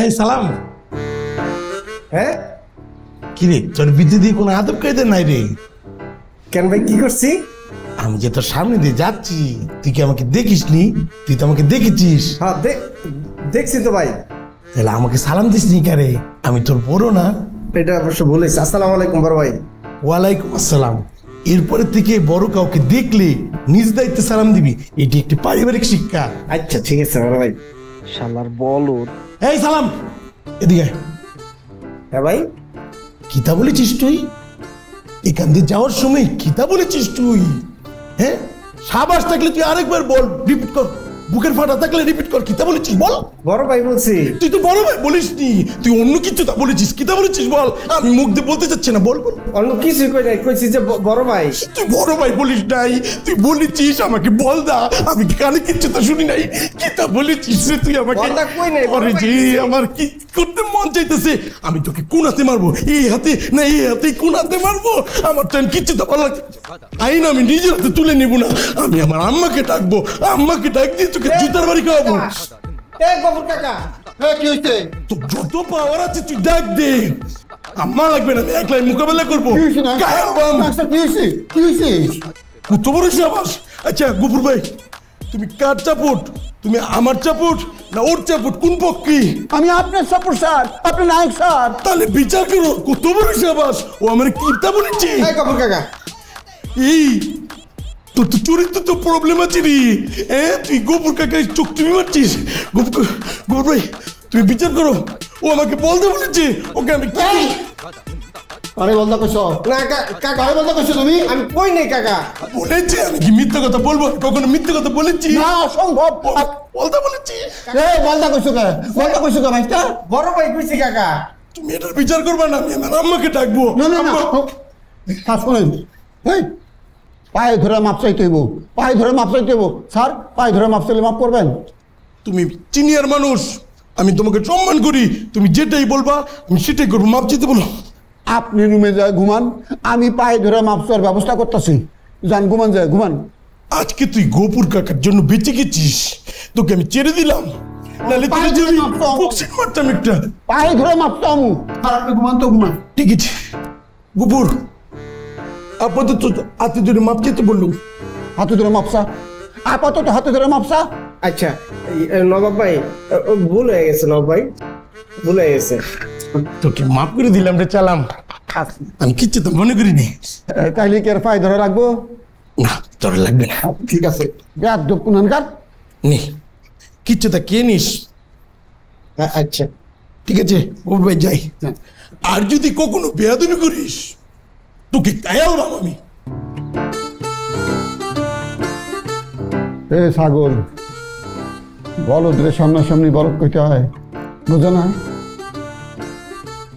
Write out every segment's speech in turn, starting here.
এই সালাম। হ্যাঁ কি রে, তোর বিদ্যুৎ দিয়ে কোনো আদব কায়দা নাই রে? কেন ভাই, কি করছি? আমি যে তোর সামনে দিয়ে যাচ্ছি, তুই কি আমাকে দেখিস নি? তুই তো আমাকে দেখেছিস। হ্যাঁ দেখছি তো ভাই। তাহলে আমাকে সালাম দিস নি কারে? আমি তোর বড় না? এটা অবশ্য বলেছি। আসসালামু আলাইকুম বড় ভাই। ওয়ালাইকুম আসসালাম। এরপরে থেকে বড় কাউকে দেখলে নিজ দায়িত্বে সালাম দিবি, এটি একটি পারিবারিক শিক্ষা। আচ্ছা ঠিক আছে বড় ভাই। শালার বলদ। এই সালাম, এদিকে। হ্যাঁ ভাই। কিতা বলেছিস তুই? এখান দিয়ে যাওয়ার সময় কিতা বলেছিস তুই? হ্যাঁ, সাবাস থাকলে তুই আরেকবার বল, রিপিট কর। বুকের ফাটা থাকলে রিপিট কর। কিতা বলেছিস বল। বড় ভাই বলছি। তুই তো বড় ভাই বলিস নি, তুই অন্য কিছু তা বলেছিস। কিতা বলেছিস বল। আমি মুখ দিয়ে বলতে চাচ্ছি না, বল বল। অন্য কিছুই কই নাই, কইছি যে বড় ভাই। তুই বড় ভাই বলিস নাই, তুই বলেছিস আমাকে বল দা। আমি কানে কিচ্ছু তো শুনি নাই। কিতা বলেছিস রে তুই আমাকে? বলদা কই নাই? আরে জি, আমার কি করতে মন চাইতেছে। আমি তোকে কোন হাতে মারবো, এই হাতে না এই হাতে? কোন হাতে মারবো? আমার তো কিচ্ছু তো ভালো লাগছে। আইন আমি নিজের হাতে তুলে নিব না, আমি আমার আম্মাকে ডাকবো। আম্মাকে ডাক দিয়ে তোকে জুতার বাড়ি খাওয়াবো। এই বাবুর কাকা। হ্যাঁ কি হইছে? তো যত পাওয়ার আছে তুই ডাক দে। আম্মা লাগবে না, আমি একলাই মোকাবেলা করবো। গায়ের বাম। কি হইছে? কত বড় সাবাস। আচ্ছা গুপুর ভাই, তুমি কার চাপুট? তুমি আমার চাপুট না ওর চাপুট? কোন পক্ষী? আমি আপনার সাপোর্ট স্যার, আপনার নায়ক স্যার। তাহলে বিচার করো, কত বড় সাবাস। ও আমার কিতা বলেছে? এই বাবুর কাকা। এই তোর তো চরিত্র তো প্রবলেম আছে রে। তুই গোপুর কাকে চোখ তুমি মারছিস? গোপুর ভাই তুমি বিচার করো। ও আমাকে বলতে বলেছে, ওকে আমি কি? আরে বলদা কইছো না কাকা। আরে বলদা কইছো তুমি? আমি কই নাই কাকা। বলেছে। আমি কি মিথ্যা কথা বলবো? কখনো মিথ্যা কথা বলেছি? না অসম্ভব। বলতে বলেছি। এই বলদা কইছো কে? বলদা কইছো কে ভাইটা? বড় ভাই কইছি কাকা। তুমি এটার বিচার করবা না, আমি আমার আম্মাকে ডাকবো। না না না, কাজ করেন। এই পায়ে ধরে মাপ চাইতে হইব, পায়ে ধরে মাপ চাইতে হইব। স্যার পায়ে ধরে মাপ চাইলে মাপ করবেন? তুমি সিনিয়র মানুষ, আমি তোমাকে সম্মান করি। তুমি যেটাই বলবা আমি সেটাই করবো। মাপ চাইতে বলো। আপনি রুমে যায় ঘুমান, আমি পায়ে ধরে মাপ চাওয়ার ব্যবস্থা করতেছি। যান ঘুমান, যায় ঘুমান। আজকে তুই গোপুর কাকার জন্য বেঁচে গেছিস, তোকে আমি ছেড়ে দিলাম। নাহলে তোকে যে আমি বক্সিং মারতাম একটা। পায়ে ধরে মাপ চাও। আর আপনি ঘুমান তো ঘুমান। ঠিক আছে গোপুর, আপাতত হাতে ধরে মাপ চাইতে বললুম। হাতে ধরে মাপসা, আপাতত হাতে ধরে মাপসা। আচ্ছা নবাব ভাই, ভুল হয়ে গেছে। নবাব ভাই ভুল হয়ে গেছে। তোকে মাফ করে দিলাম রে চালাম। আমি কিচ্ছু তো মনে করিনি। তাইলে কি আর পায়ে ধরে রাখবো? না তোর লাগবে না। ঠিক আছে। বেয়াদব কুনানকার। নে কিচ্ছু তা কে নিস। আচ্ছা ঠিক আছে গোপুর ভাই যাই। আর যদি কখনো বেয়াদবি করিস তোকে কায়ালাম আমি। এ ছাগল, বলদের সামনাসামনি বলদ কইতে হয়, বুঝো না?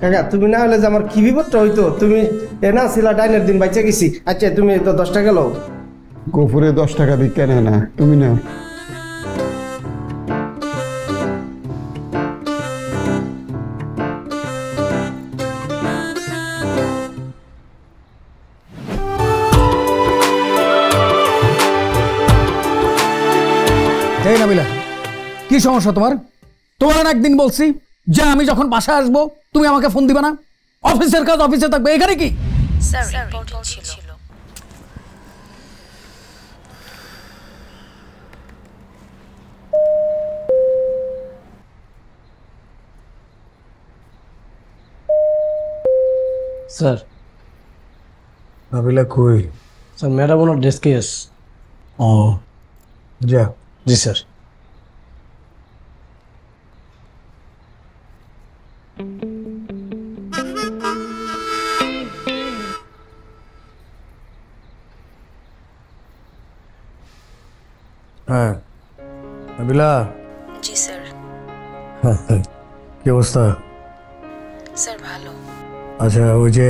কাকা তুমি না হলে যে আমার কি বিপদটা হইতো। তুমি না ছিলা ডাইনের দিন বাইচা গেছি। আচ্ছা তুমি তো 10 টাকা লও। গোপুরে 10 টাকা ভিক্ষা নেয় না, তুমি নাও। এই নাবিলা, কি সমস্যা তোমার? তোমার একদিন বলছি যে আমি যখন বাসায় আসবো তুমি আমাকে ফোন দিবা না। অফিসের কাজ অফিসে থাকবে, এখানে কি? স্যার ইম্পর্টেন্ট ছিল। স্যার নাবিলা কই? স্যার ম্যাডাম ওনার ডেস্কে এস। ও যা। জি স্যার। হ্যাঁ নাবিলা। জি স্যার। কি অবস্থা? স্যার ভালো। আচ্ছা ওই যে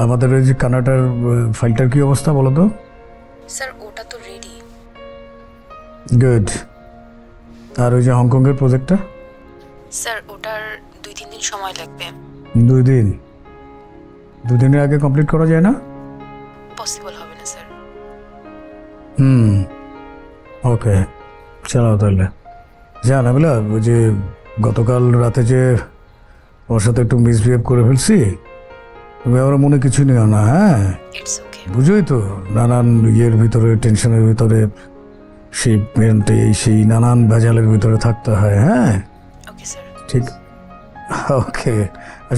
আমাদের ওই যে কানাডার ফাইলটার কি অবস্থা বলো তো? স্যার ওটা তো রেডি। গুড। আর ওই যে হংকংয়ের প্রজেক্টটা? স্যার ওটার 2-3 দিন সময় লাগবে। 2 দিন? 2 দিনের আগে কমপ্লিট করা যায় না? পসিবল হবে না স্যার। ওকে চালাও তাহলে। যা নাবিলা, ওই যে গতকাল রাতে যে ওর সাথে একটু মিসবিহেভ করে ফেলছি, তুমি আমার মনে কিছু নিও না। হ্যাঁ, ইটস ওকে। বুঝোই তো, নানান ইয়ের ভিতরে, টেনশনের ভিতরে, সেই নানান ভেজালের ভিতরে থাকতে হয়। হ্যাঁ ওকে স্যার। ঠিক, ওকে।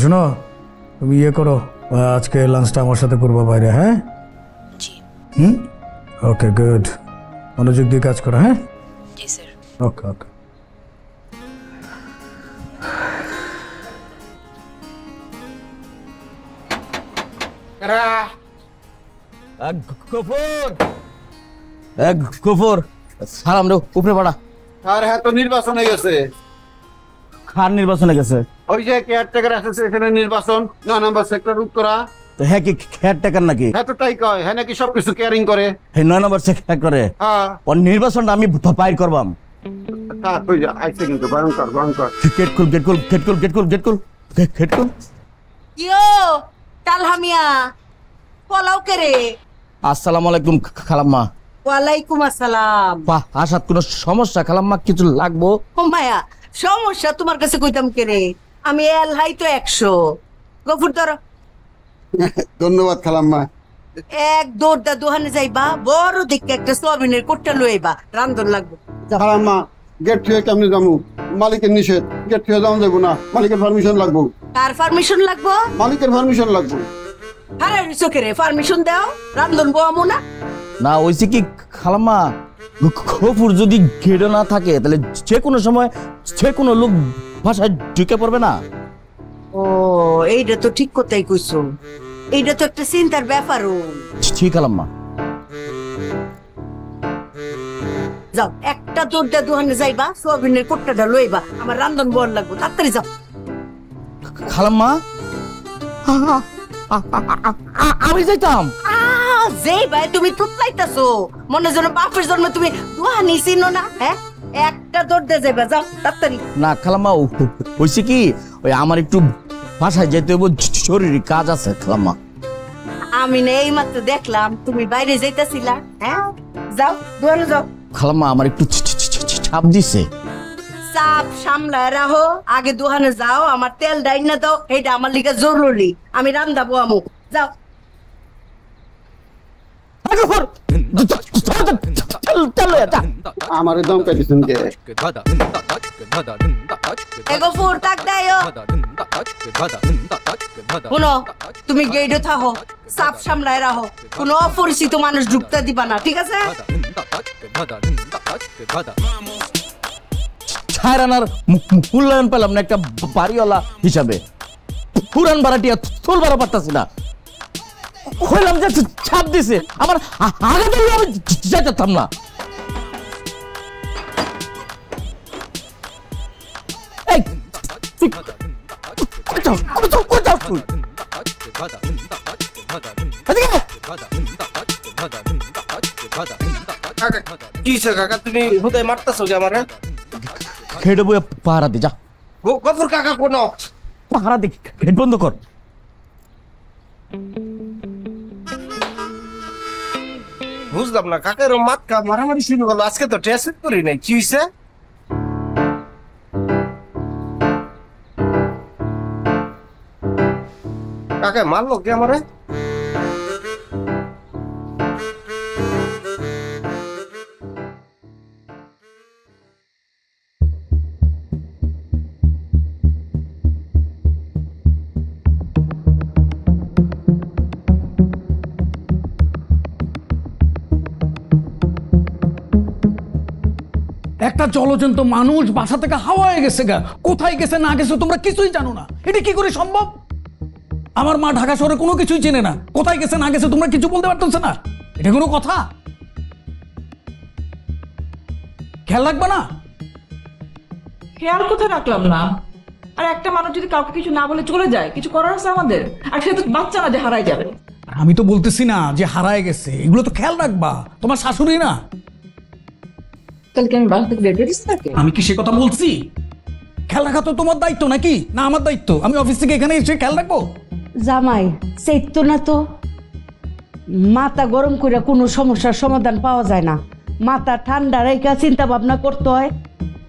শোনো, তুমি ইয়ে করো, আজকে লাঞ্চটা আমার সাথে করবা বাইরে। হ্যাঁ, জি ওকে, গুড। মনোযোগ দিয়ে কাজ করো। হ্যাঁ, জি স্যার। ওকে ওকে। গফর সালাম রে, উপরে পাড়া। আর হ্যাঁ, তো নির্বাচন হয়ে গেছে। খার নির্বাচনে গেছে। ওই যে কেয়ারটেকার অ্যাসোসিয়েশনের নির্বাচন 9 নম্বর সেক্টর উত্তরা। তো হ্যাঁ কি খেয়ার টেকার নাকি? হ্যাঁ তো তাই কয়, হ্যাঁ নাকি সবকিছু কেয়ারিং করে। এই 9 নম্বর সেক্টরে হ্যাঁ ওর নির্বাচনটা আমি বাইর করবাম। তা তুই যা, আইছে কিন্তু ভয়ঙ্কর ভয়ঙ্কর। গেট খুল। ইয়ো তালহামিয়া পোলাও করে। আসসালামু আলাইকুম খালাম্মা। ওয়ালাইকুম আসসালাম। বাহ, আসাদ কোনো সমস্যা খালাম্মা? কিছু লাগবো? ও মায়া, সমস্যা তোমার কাছে কইতাম কেরে, আমি এলহাই তো 100। গফুর ধরো। ধন্যবাদ খালাম্মা। এক দৌড়দা দোহানে যাইবা, বড় দেখে একটা সোয়াবিনের কোট্টা লইবা, রান্ধন লাগবে। খালাম্মা, গেট থেকে কেমনি যাবো? মালিকের নিষেধ, গেট থেকে যাওয়া যাবো না, মালিকের পারমিশন লাগবো। কার পারমিশন লাগবো? মালিকের পারমিশন লাগবো। আরে চোখেরে পারমিশন দাও, রান্ধন বোয়ামো না। না ওইসে কি খালাম্মা, গফুর যদি গেটে না থাকে তাহলে যে কোনো সময় যে কোনো লোক ভাষায় ঢুকে পড়বে না? ও এইটা তো ঠিক কথাই কইছো, এইটা তো একটা চিন্তার ব্যাপারও। ঠিক খালাম্মা। যাও, একটা দৌড়দা দোহানে যাইবা, সোয়াবিনের কোট্টাটা লইবা, আমার রান্ধন বোয়ার লাগবো, তাড়াতাড়ি যাও। খালাম্মা, আমি যাইতাম। যেই ভাই তুমি তুতলাইতাছো, মনে যেন বাপের জন্ম তুমি দোহানি চিনো না। হ্যাঁ, একটা দৌড় দিয়ে যাইবা, যাও তাড়াতাড়ি। না খালাম্মা, হয়েছে কি, ওই আমার একটু বাসায় যেতে হইব, জরুরি কাজ আছে খালাম্মা। আমি না এই মাত্র দেখলাম তুমি বাইরে যাইতাছিলা। হ্যাঁ, যাও দোহানে যাও। খালাম্মা আমার একটু ছাপ দিছে। চাপ সামলায় রাখো, আগে দোহানে যাও, আমার তেল ডাইন না দাও, এটা আমার লিগে জরুরি, আমি রান্দাবো আমু। যাও। আমার দম কাটিছেন কে? এগোফুর তাক দাও। শুনো, তুমি গেইডে থাকো, চাপ সামলায় রাখো, কোনো অপরিচিত মানুষ ঢুকতে দিবা না, ঠিক আছে? ছায়রানার মূল্যায়ন পেলাম না একটা বাড়িওয়ালা হিসাবে। পুরান ভাড়াটিয়া থুল ভাড়া পারতাছি না, হইলাম যে ছাপ দিছে আমার আগে দিলে আমি যেতাম না। এই কাকা তুমি হুদায় মারতাছো যে আমারে? খেটে বইয়া পাহারা দি, যা গফুর কাকা কোন পাহারা দি, খেট বন্ধ কর। বুঝলাম না কাকার মাতকা মারামারি শুরু হলো, আজকে তো টেস্ট করি নাই, কি হইছে? কাকা মারলো কে আমারে? একটা জলজন্ত মানুষ বাসা থেকে হাওয়ায় গেছে গা, কোথায় গেছে না গেছে তোমরা কিছুই জানো না। এটা কি করে সম্ভব? আমার মা ঢাকা শহরে কোনো কিছুই চেনে না, কোথায় গেছে না গেছে তোমরা কিছু বলতে পারতেছ না। এটা কোনো কথা? খেয়াল রাখবে না? খেয়াল কোথায় রাখলাম না? আর একটা মানুষ যদি কাউকে কিছু না বলে চলে যায়, কিছু করার আছে আমাদের? আর সে তো বাচ্চা না যে হারাই যাবে। আমি তো বলতেছি না যে হারায় গেছে, এগুলো তো খেয়াল রাখবা, তোমার শাশুড়ি না। তাহলে কি আমি বাসা থেকে বের করে দিচ্ছি তাকে? আমি কি সে কথা বলছি? খেয়াল রাখা তো তোমার দায়িত্ব নাকি না আমার দায়িত্ব? আমি অফিস থেকে এখানে এসে খেয়াল রাখবো? জামাই চাইতো না তো, মাথা গরম করে কোনো সমস্যার সমাধান পাওয়া যায় না, মাথা ঠান্ডা রেখে চিন্তা ভাবনা করতে হয়।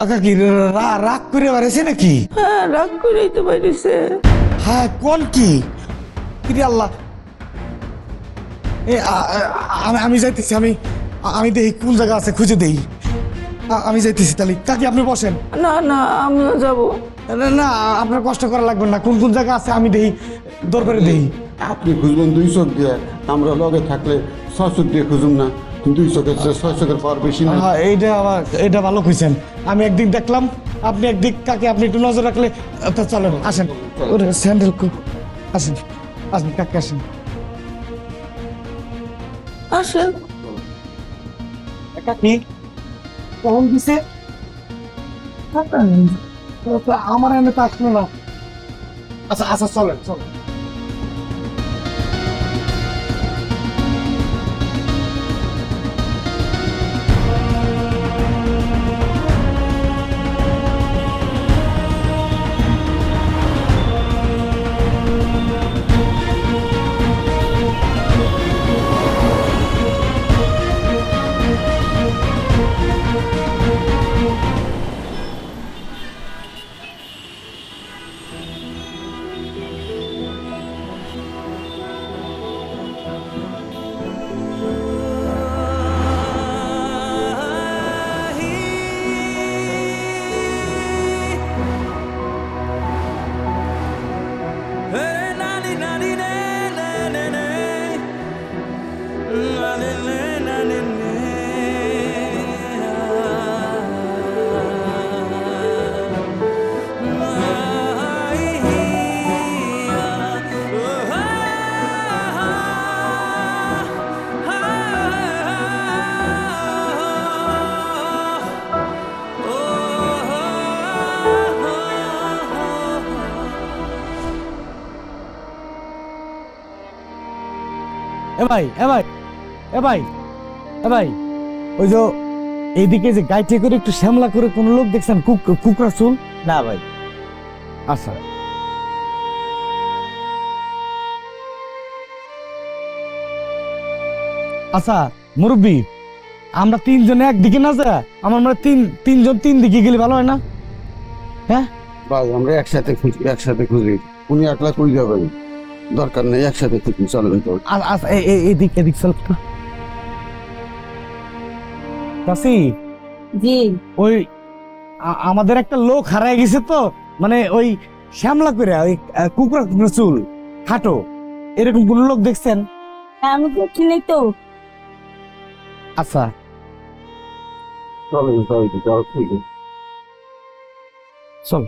কাকি রাগ করে বাড়েছে নাকি? হ্যাঁ, রাগ করেই তো বাইরেছে। হ্যাঁ, কোন কি কিরে আল্লাহ। আমি যাইতেছি, আমি দেখি কোন জায়গা আছে, খুঁজে দেই। আমি যাইতেছি তাহলে। কাকি আপনি বসেন। না না, আমিও যাব। না না, আপনার কষ্ট করা লাগবে না। কোন কোন জায়গা আছে আমি দেখি, দৌড় করে দেই। আপনি খুঁজবেন 2 চোখ দিয়ে, আমরা লগে থাকলে 6 চোখ দিয়ে খুঁজুম না। 2 চোখের 6 চোখের পাওয়ার বেশি না। হ্যাঁ, এটা ভালো খুঁজছেন। আমি একদিক দেখলাম, আপনি একদিক। কাকে আপনি একটু নজর রাখলে চলেন। আসেন, ওরে স্যান্ডেল। আসেন আসেন কাকে, আসেন আসেন। কাকি কখন দিছে? আমার এনে তো আসলো না। আচ্ছা আচ্ছা, চলেন চলেন। ওই যে এইদিকে যে গাইটে করে একটু শ্যামলা করে কোন লোক দেখছেন? কুকরা চুল? না ভাই। আচ্ছা, আচ্ছা মুরব্বী, আমরা 3 জনে একদিকে না যা, আমার মনে 3 জন 3 দিকে গেলে ভালো হয় না? হ্যাঁ ভাই, আমরা একসাথে খুঁজি। উনি একলা কই যাবেন, দরকার নেই, একসাথে খুঁজি। চলেন তো। আচ্ছা, এদিক চল তো। কাশি জি, ওই আমাদের একটা লোক হারায় গেছে তো, মানে ওই শ্যামলা করে, ওই কুকরা চুল, খাটো, এরকম কোন লোক দেখছেন? আমি তো চিনি তো। আচ্ছা চলেন চল।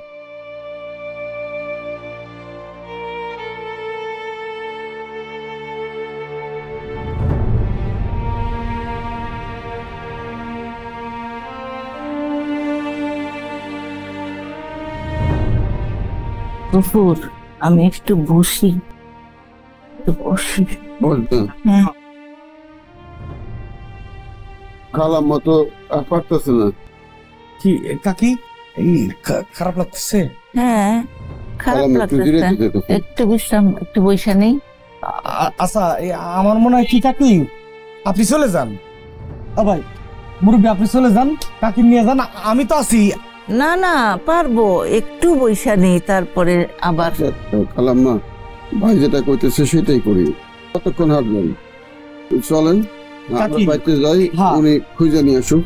গফুর, আমি একটু বসি। বলতেন হ্যাঁ। খালাম মতো আর পারতেছে না। কি কাকি, এই খারাপ লাগতেছে? হ্যাঁ, খারাপ লাগতেছে। একটু বিশ্রাম, একটু বৈশা নেই। আচ্ছা, আমার মনে হয় কি কাকি আপনি চলে যান। ভাই মুরব্বী, আপনি চলে যান, কাকি নিয়ে যান, আমি তো আছি। না না, পারবো, একটু বৈশা নেই, তারপরে আবার। খালাম্মা, ভাই যেটা কইতেছে সেটাই করি। কতক্ষণ হাঁটবেন? চলেন, আমরা বাইতে যাই, উনি খুঁজে নিয়ে আসুক।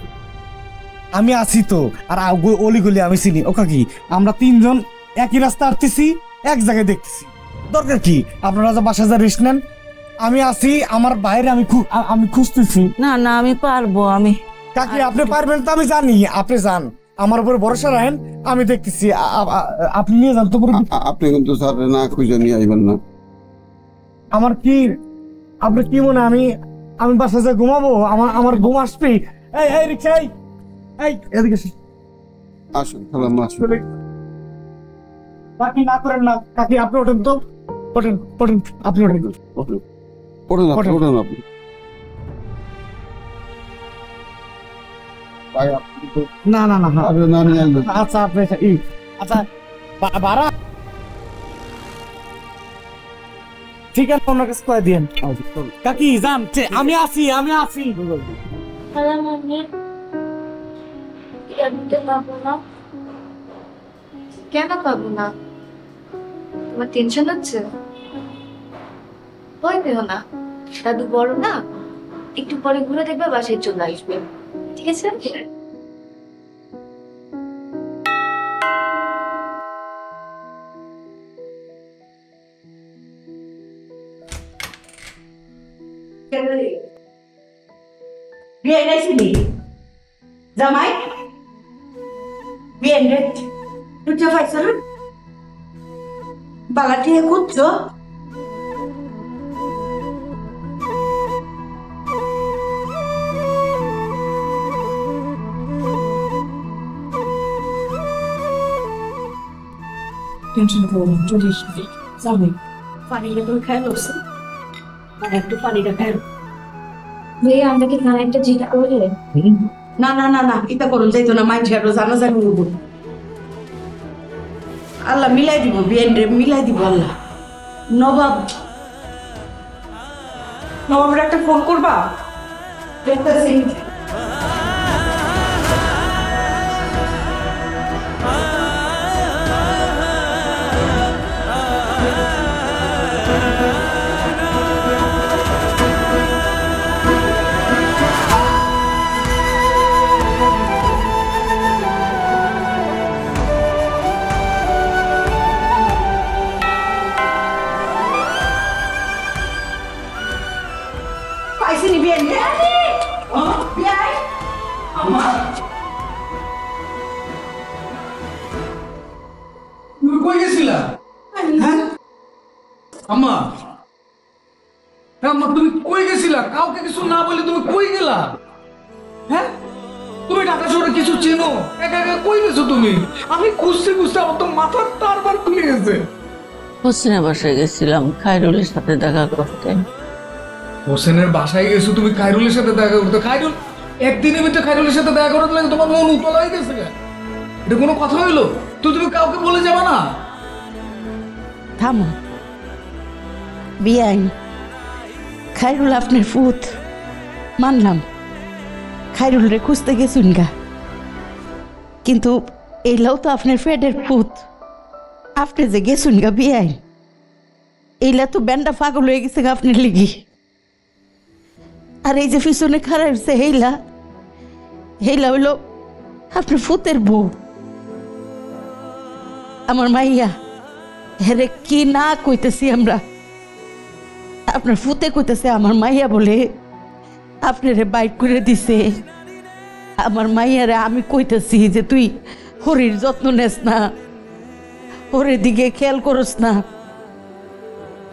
আমি আছি তো, আর অলিগলি আমি চিনি। ও কাকি, আমরা 3 জন একই রাস্তা হাঁটতেছি, এক জায়গায় দেখতেছি। দরকার কি আপনারা বাসা যা রেস্ট নেন, আমি আছি। আমার বাইরে আমি খুঁজতেছি। না না, আমি পারবো। আমি কাকি, আপনি পারবেন তো আমি জানি। আপনি যান, আমার উপরে ভরসা রাখেন, আমি দেখতেছি। আপনি নিয়ে যান তো। আপনি কিন্তু স্যার না খুঁজে নিয়ে আইবেন না। আমার কি, আপনার কি মনে আমি বাসা যা ঘুমাবো? আমার ঘুম আসবে। এই রিক্সা, এই এদিকে আসুন খালাম্মা, আসুন। কাকি না করেন না। কাকি আপনি ওঠেন তো, ওঠেন আপনি ওঠেন। ওঠেন আপনি। না না না, না নিয়ে আসবেন। আচ্ছা আপনি আচ্ছা ভাড়া ঠিক আছে, ওনার কাছে কয়ে দিয়েন। কাকি যান, আমি আছি। কেন পাবো না? তোমার টেনশন হচ্ছে? ভয় পেও না, দাদু বড় না, একটু পরে ঘুরে দেখবে বাসায় চলে আসবে, ঠিক আছে? জামাই বিয়ে তুই পাইছিল বালাটি খুঁজছো টেনশন করো না, চলে এসেছি। যাবে পানিটা তুমি খাই লোকছে, মানে একটু পানিটা খাই। ভাইয়া আমরা কি খানা একটা জিজ্ঞা করলে? না না না না এটা করুন যাইতো না মাইন্ড আরো জানা জানি আল্লাহ মিলাই দিব বিয়ে মিলাই দিব আল্লাহ। নবাব নবাবের একটা ফোন করবা? দেখতেছি পাইছিনি বিয়ে তুমি কই গেছিলা? আম্মা আম্মা তুমি কই গেছিলা? কাউকে কিছু না বলে তুমি কই গেলা? হ্যাঁ তুমি ঢাকা শহরে কিছু চেনো? একা একা কই গেছো তুমি? আমি খুঁজতে খুঁজতে আমার তো মাথার তারবার খুলে গেছে। হোসেনের বাসায় গেছিলাম খায়রুলের সাথে দেখা করতে। হোসেনের বাসায় গেছো তুমি খায়রুলের সাথে দেখা করতে? খায়রুল একদিনের ভিতরে খায়রুলের সাথে দেখা করার লাগে তোমার মন উতলা হয়ে গেছে? এটা কোনো কথা হইলো? তো তুমি কাউকে বলে যাবা না? থামো বিয়াই খায়রুল আপনার ফুত মানলাম, খায়রুল রে খুঁজতে গেছুন গা, কিন্তু এইলাও তো আপনার ফেডের ফুত। আপনি যে গেছুন গা বিয়াই এইলা তো ব্যান্ডা পাগল হয়ে গেছে গা আপনার লিগি। আর এই যে পিছনে খারাপ হচ্ছে হেইলা হেইলা হইলো আপনার ফুতের বউ। আমার মাইয়া হেরে কি না কইতেছি আমরা, আপনার ফুতে কইতেছে আমার মাইয়া বলে আপনারে বাইট করে দিছে। আমার মাইয়ারে আমি কইতেছি যে তুই হরির যত্ন নেস না, হরির দিকে খেয়াল করস না।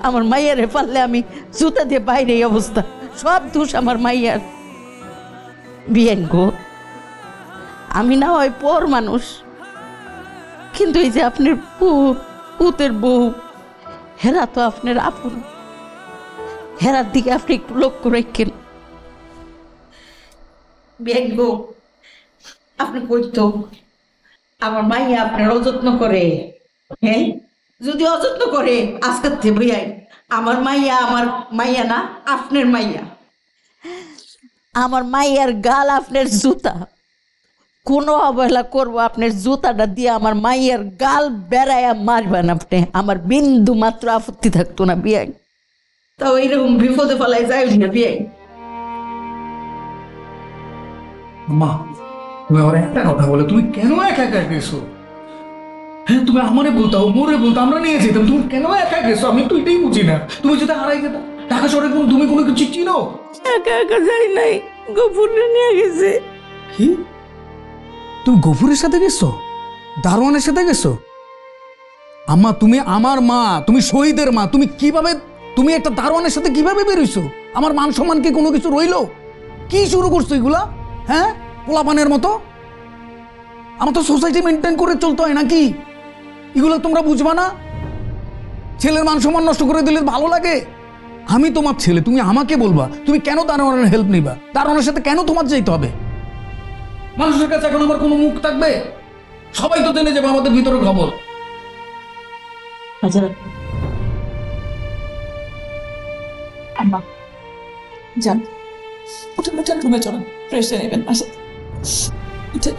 আমার মাইয়ারে পারলে আমি জুতা দিয়ে বাইরে এই অবস্থা, সব দোষ আমার মাইয়ার। বিয়েন গো আমি না হয় পর মানুষ, কিন্তু এই যে আপনার পুতের বউ হেরা তো আপনার আপন, হেরার দিকে আপনি একটু লক্ষ্য রাখেন। বিয়েন গো আপনি কইতো আমার মাইয়া আপনার অযত্ন করে, হ্যাঁ যদি অযত্ন করে আজকের থেকে বিয়াই আমার মাইয়া না আপনার মাইয়া। আমার মাইয়ার গাল আপনার জুতা, কোনো অবহেলা করবো আপনার জুতাটা দিয়ে আমার মাইয়ার গাল বেড়াইয়া মারবেন আপনি, আমার বিন্দু মাত্র আপত্তি থাকতো না বিয়াই। তাও এইরকম বিপদে ফেলাই যায় না বিয়াই। মা তুমি আমার একটা কথা বলে, তুমি কেন একা একা গেছো? হ্যাঁ তুমি আমারে বলতাও মোরে বলতো আমরা নিয়ে যেতাম, তুমি কেন একা গেছো? আমি তো এটাই বুঝি না। তুমি যদি হারাই যেতাম ঢাকা শহরে তুমি কোনো কিছু চিনো? একা একা যাই নাই, গফুরে নিয়ে গেছে। কি তুমি গফুরের সাথে গেছো? দারোয়ানের সাথে গেছো? আম্মা তুমি আমার মা, তুমি শহীদের মা, তুমি কিভাবে তুমি একটা দারোয়ানের সাথে কিভাবে বেরোইছো? আমার মান সম্মান কি কোনো কিছু রইলো? কি শুরু করছো এগুলা? হ্যাঁ পোলাপানের মতো। আমার তো সোসাইটি মেনটেন করে চলতে হয় নাকি? এগুলো তোমরা বুঝবা না? ছেলের মান সম্মান নষ্ট করে দিলে ভালো লাগে? আমি তোমার ছেলে, তুমি আমাকে বলবা তুমি কেন দারোয়ানের হেল্প নিবা? দারোয়ানের সাথে কেন তোমার যেতে হবে? মানুষের কাছে এখন আমার কোনো মুখ থাকবে? সবাই তো জেনে যাবে আমাদের ভিতরের খবর। আম্মা যান, উঠেন উঠেন রুমে চলেন, ফ্রেশ হয়ে নেবেন। আসেন উঠেন।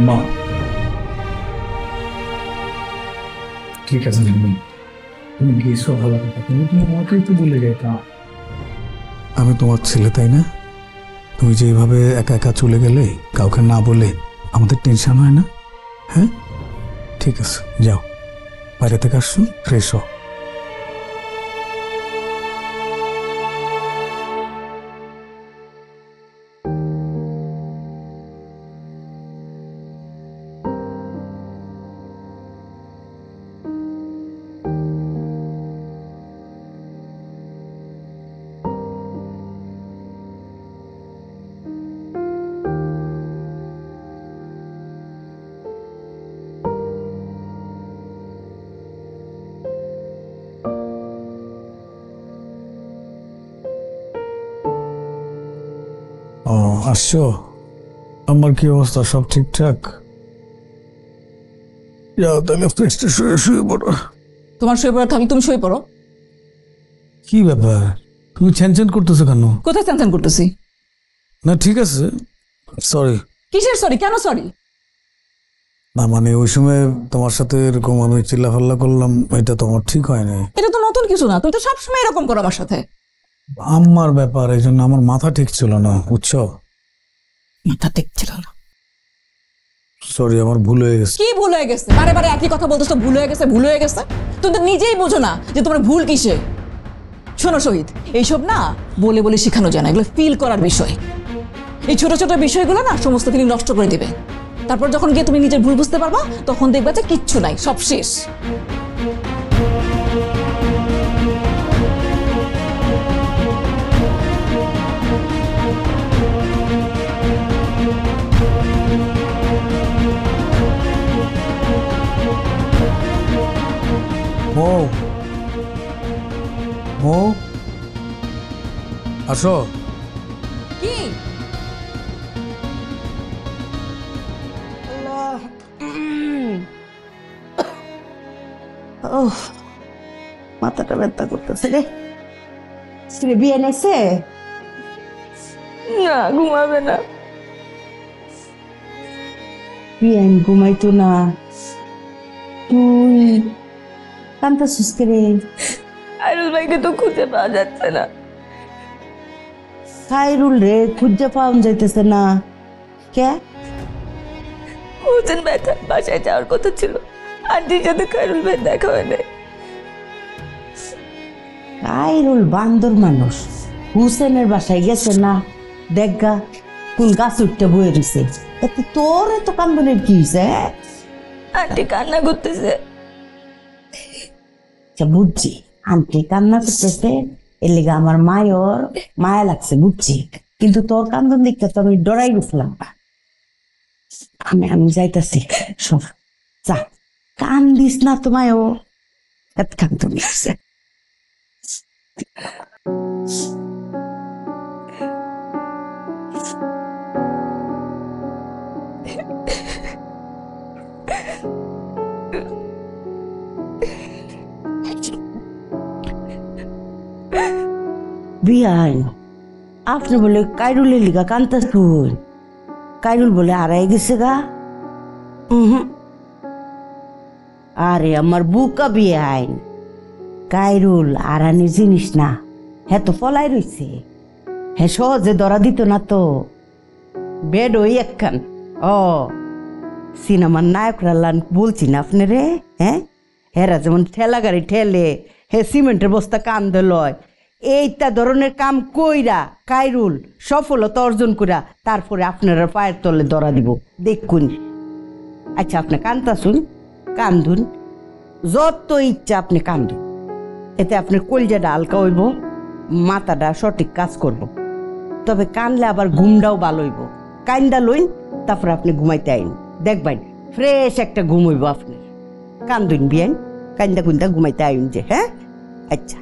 মা ঠিক আছে তুমি গেছো ভালো কথা, কিন্তু তুমি আমাকেই তো বলে যেতাম। আমি তোমার ছেলে, তাই না? তুমি যে এইভাবে একা একা চলে গেলে, কাউকে না বলে, আমাদের টেনশন হয় না? হ্যাঁ ঠিক আছে, যাও বাইরে থেকে আসছো, ফ্রেশ হও। ও আসছো? আমার কি অবস্থা? সব ঠিকঠাক? যাও তাহলে ফ্রেশটা শুয়ে পড়ো। তোমার শুয়ে পড়া থাকলে তুমি শুয়ে পড়ো। কি ব্যাপার, তুমি চ্যান করতেছো কেন? কোথায় চ্যান করতেছি? না ঠিক আছে, সরি। কিসের সরি? কেন সরি? না মানে ওই সময় তোমার সাথে এরকম আমি চিল্লাফাল্লা করলাম, এটা তোমার ঠিক হয় নাই। এটা তো নতুন কিছু না, তুমি তো সবসময় এরকম করো আমার সাথে। আমার ব্যাপার, এই জন্য আমার মাথা ঠিক ছিল না, বুঝছো? মাথা ঠিক ছিল না? সরি, আমার ভুল হয়ে গেছে। কি ভুল হয়ে গেছে? বারে বারে একই কথা বলতেছো, ভুল হয়ে গেছে, ভুল হয়ে গেছে। তুমি তো নিজেই বোঝো না যে তোমার ভুল কিসে। শোনো শহীদ, এইসব না বলে বলে শেখানো যায় না, এগুলো ফিল করার বিষয়। এই ছোট ছোট বিষয়গুলো না সমস্ত ফিলিং নষ্ট করে দিবে। তারপর যখন গিয়ে তুমি নিজের ভুল বুঝতে পারবা, তখন দেখবা যে কিচ্ছু নাই, সব শেষ। মৌ, মৌ আসো। কি? মাথাটা ব্যথা করতেছে রে। বিয়ে নেছে না, ঘুমাবে না। বিয়ান ঘুমাইতো না, তুই কান্তাছিস রে? খায়রুল ভাইকে তো খুঁজে পাওয়া যাচ্ছে না। খায়রুল রে খুঁজে পাওয়া যাইতেছে না কে? হোসেন ভাই তার বাসায় যাওয়ার কথা ছিল, আন্টির সাথে খায়রুল ভাই দেখা হয় নাই। খায়রুল বান্দর মানুষ, হুসেনের বাসায় গেছে না? দেখগা কোন গাছ উঠতে বয়ে রয়েছে। তোর এত কান্দনের কি হয়েছে? আন্টি কান্না করতেছে। বুঝছি, আন্টি কান্না করতেছে, এর লেগে আমার মায়ের মায়া লাগছে, বুঝছি। কিন্তু তোর কান্দন দেখতে তো আমি ডরাই গেছিলাম। আমি যাইতাছি, সব যা, কান দিস না তোমায়ও, এত কান্দন লাগছে। বিয়ান, আপনি বলে কাইরুলের লিগা কান্তা শুন, কাইরুল বলে হারাই গেছে গা। আরে আমার বুকা বিয়ান, কাইরুল আরানির জিনিস না, হ্যাঁ তো ফলাই রইছে, হ্যাঁ সহজে ধরা দিত না তো। বেড ওই একখান। ও সিনেমার নায়করা লান বলছি না আপনারে, হ্যাঁ হেরা যেমন ঠেলা গাড়ি ঠেলে, হে সিমেন্টের বস্তা কান্দে লয়, এইটা ধরনের কাম কইরা কাইরুল সফলতা অর্জন করা তারপরে আপনারা পায়ের তলে ধরা দিব, দেখুন। আচ্ছা আপনি কান্দা শুন, কান্দুন, যত ইচ্ছা আপনি কান্দুন, এতে আপনার কলজাটা হালকা হইব, মাথাটা সঠিক কাজ করব। তবে কানলে আবার ঘুমটাও ভালো হইব। কান্দা লইন, তারপরে আপনি ঘুমাইতে আইন, দেখবেন ফ্রেশ একটা ঘুম হইব আপনার। কান্দুন বিয়ান, কান্দা কুন্দা ঘুমাইতে আইন যে, হ্যাঁ? আচ্ছা।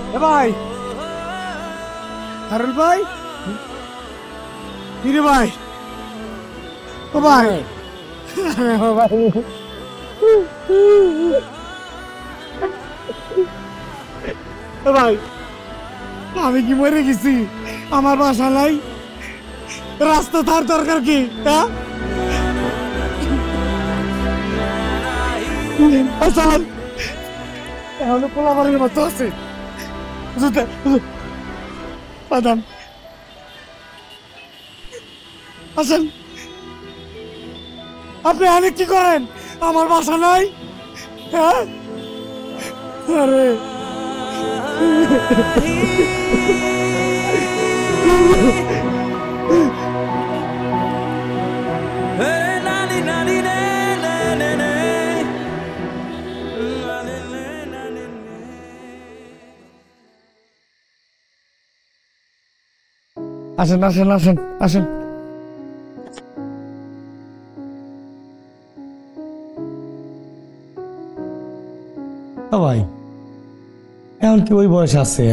এ ভাই হারুল ভাই কিরে ভাই ও ভাই ও ভাই ও ভাই আমি কি মরে গেছি আমার বাসা নাই রাস্তা তার দরকার কি হ্যাঁ আসল এখন পোলাবারের মতো আছে বাদাম আসেন আপনি অনেক কি করেন আমার বাসা নাই হ্যাঁ আরে আসেন আসেন আসেন আসেন ভাই এখন কি ওই বয়স আছে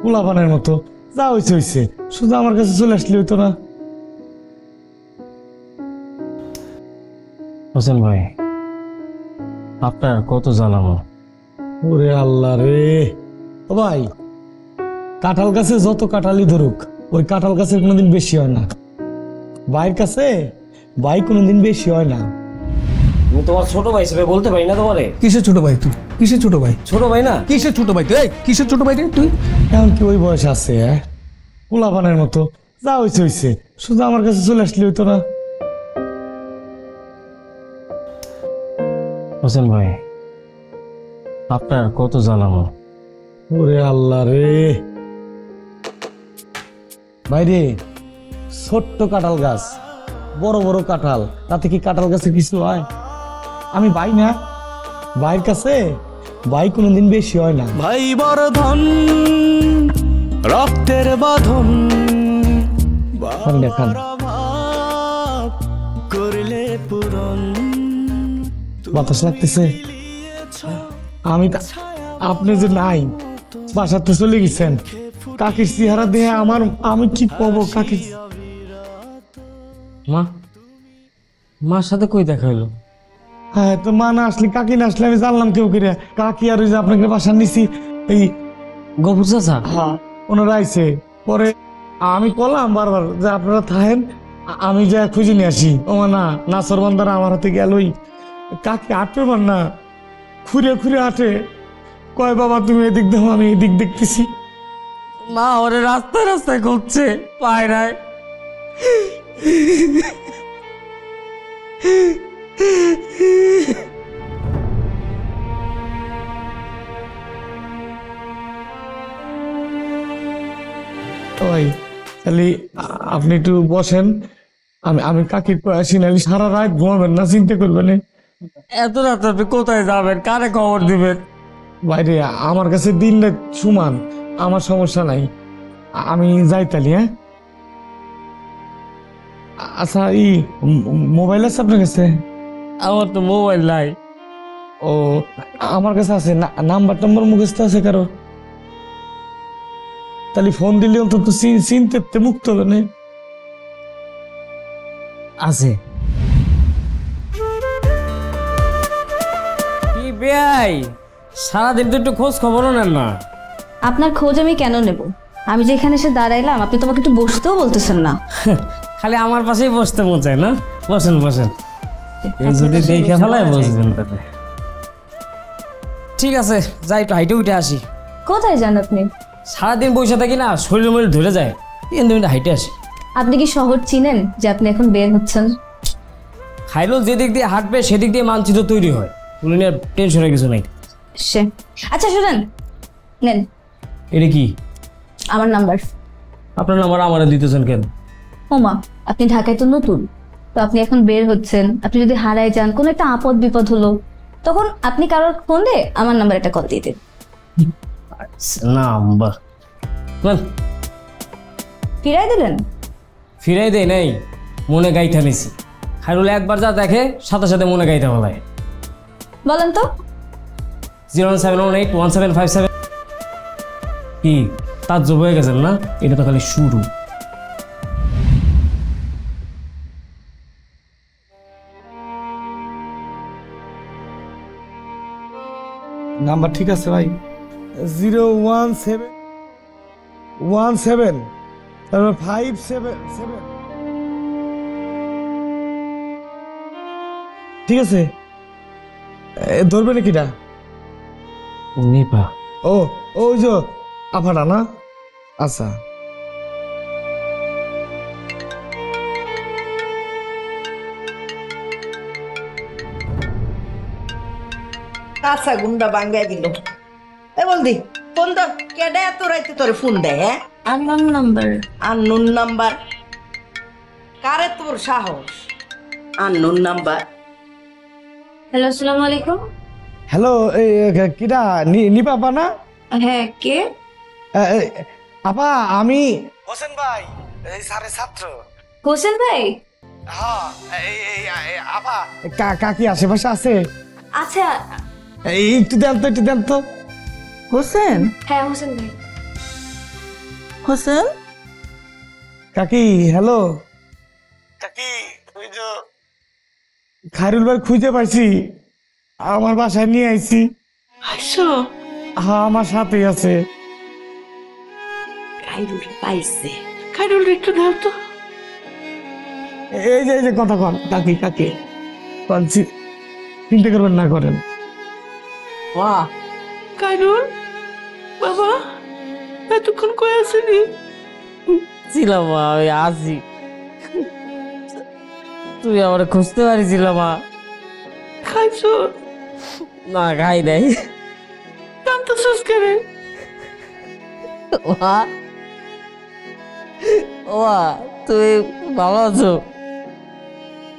পোলাপানের মতো যা হয়েছে হয়েছে শুধু আমার কাছে চলে আসলে হইতো না হোসেন ভাই আপনার কত জানাবো ওরে আল্লাহ রে ও ভাই কাঁঠাল গাছে যত কাঁঠালই ধরুক ওই কাঁঠাল গাছের কোনোদিন বেশি হয় না ভাইয়ের কাছে ভাই কোনোদিন বেশি হয় না আমি তোমার ছোট ভাই হিসেবে বলতে পারি না তোমারে কিসের ছোট ভাই তুই কিসের ছোট ভাই ছোট ভাই না কিসের ছোট ভাই তুই কিসের ছোট ভাই রে তুই এখন কি ওই বয়স আছে পোলাপানের মতো যা হয়েছে হয়েছে শুধু আমার কাছে চলে আসলে হইতো না হোসেন ভাই আপনার কত জানাবো ওরে আল্লাহ রে ভাইরে ছোট্ট কাঁঠাল গাছ বড় বড় কাঁঠাল তাতে কি কাঁঠাল গাছে কিছু হয় আমি ভাই না ভাইয়ের কাছে ভাই কোনোদিন বেশি হয় না ভাই বড় ধন রক্তের বাঁধন দেখান করলে পূরণ বাতাস লাগতেছে আমি আপনি যে নাই বাসাতে চলে গেছেন কাকির চেহারা দেখে আমার আমি কি পাবো কাকি মা মার সাথে কই দেখা হইলো হ্যাঁ তো মা না আসলে কাকি না আসলে আমি জানলাম কেউ করে কাকি আর ওই যে আপনাকে বাসা নিছি এই গফুর চাচা হ্যাঁ ওনারা আইছে পরে আমি বললাম বারবার যে আপনারা থাকেন আমি যা খুঁজে নিয়ে আসি ও না নাসর বান্দারা আমার হাতে গেলই কাকি আটবে পার না খুঁড়ে খুঁড়ে আটে কয় বাবা তুমি এদিক দেখো আমি এদিক দেখতেছি মা ওরে রাস্তায় রাস্তায় খুঁজছে পায় নাই ওই তাহলে আপনি একটু বসেন আমি আমি কাকির আসি নাহলে সারা রাত ঘুমাবেন না চিন্তা করবেন এত রাত আপনি কোথায় যাবেন কারে খবর দিবেন বাইরে আমার কাছে দিন রাত সমান আমার সমস্যা নাই আমি যাই তাহলে হ্যাঁ আচ্ছা মোবাইল আছে আপনার কাছে আমার তো মোবাইল নাই ও আমার কাছে আছে নাম্বার টাম্বার মুখস্থ আছে কারো তাহলে ফোন দিলে অন্তত চিনতে মুক্ত হবে না আছে কি বেয়াই সারাদিন তো একটু খোঁজ খবরও নেন না আপনার খোঁজ আমি কেন নেব আমি যেখানে এসে দাঁড়াইলাম আপনি তোমাকে একটু বসতেও বলতেছেন না খালি আমার পাশেই বসতে মন চায় না বসেন বসেন যদি দেখে ফেলায় বসবেন তাতে ঠিক আছে যাই একটু হাইটে উঠে আসি কোথায় যান আপনি সারাদিন বসে থাকি না শরীর মরিল ধরে যায় কিন্তু হাইটে আসি আপনি কি শহর চিনেন যে আপনি এখন বের হচ্ছেন খাইরুল যেদিক দিয়ে হাঁটবে সেদিক দিয়ে মানচিত্র তৈরি হয় উনি নিয়ে টেনশনের কিছু নাই সে আচ্ছা শুনেন নেন এটা কি আমার নাম্বার আপনার নাম্বার আমার দিতেছেন কেন ওমা আপনি ঢাকায় তো নতুন তো আপনি এখন বের হচ্ছেন আপনি যদি হারায় যান কোনো একটা আপদ বিপদ হলো তখন আপনি কারোর ফোন দিয়ে আমার নাম্বার একটা কল দিয়ে দেন নাম্বার ফিরাই দিলেন ফিরাই দেয় নাই মনে গাইথা নিছি খাইরুল একবার যা দেখে সাথে সাথে মনে গাইতে বলায় বলেন তো 017181757 কি তার জব হয়ে গেছেন না? এটা তো খালি শুরু। নাম্বার ঠিক আছে ভাই? 01717 তারপর 577 ঠিক আছে। ধরবে নাকিটা? নিপা। ও ওই যে আফাটা না? আচ্ছা কাঁচা গুন্ডা বাঙ্গাই দিল। এ বলদি ফোন তো কেডা এত রাইতে তোরে ফোন দেয়? হ্যাঁ, আননোন নাম্বার। Unknown number? কারে তোর সাহস? Unknown number. হ্যালো, আসসালামু আলাইকুম। হ্যালো, কিটা নিপা আপা না? হ্যাঁ, কে? আপা আমি হোসেন ভাই, এই স্যারের ছাত্র। হোসেন ভাই? হ্যাঁ, আপা কাকি আশেপাশে আছে? আচ্ছা, একটু দেন তো, একটু দেন তো। হোসেন? হ্যাঁ হোসেন ভাই। হোসেন কাকি, হ্যালো কাকি, ওই যে খায়রুল ভাই খুঁজে পাইছি, আমার বাসায় নিয়ে আইছি। আইসো? হ্যাঁ, আমার সাথেই আছে। খায়রুল পাইছে? খায়রুল একটু দাও তো। এই যে কথা কন কাকি, কাকি চিন্তা করবেন না, করেন। বাহ, খায়রুল বাবা এতক্ষণ কই আসেনি? ছিলাম মা, আমি আসি। তুই আমার খুঁজতে পারিছিল মা? খাইছো? না, খাই নাই। কাঁদতেছিস কেন? মা, তুই ভালো আছো?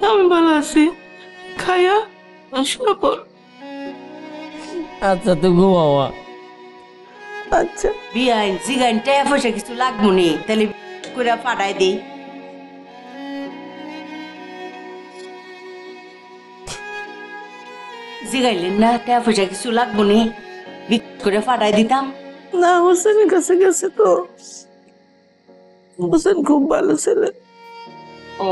আমি ভালো আছি। খায়া শুয়ে পড়। আচ্ছা, তুই ঘুমাও মা। আচ্ছা। বিয়াইন জিগাইন টাকা পয়সা কিছু লাগবো নি, তাহলে করে পাঠাই দেই। জিগাইলেন না টাকা পয়সা কিছু লাগবো নি, করে পাঠাই দিতাম। না, হোসেনের কাছে গেছে তো। হোসেন খুব ভালো ছেলে। ও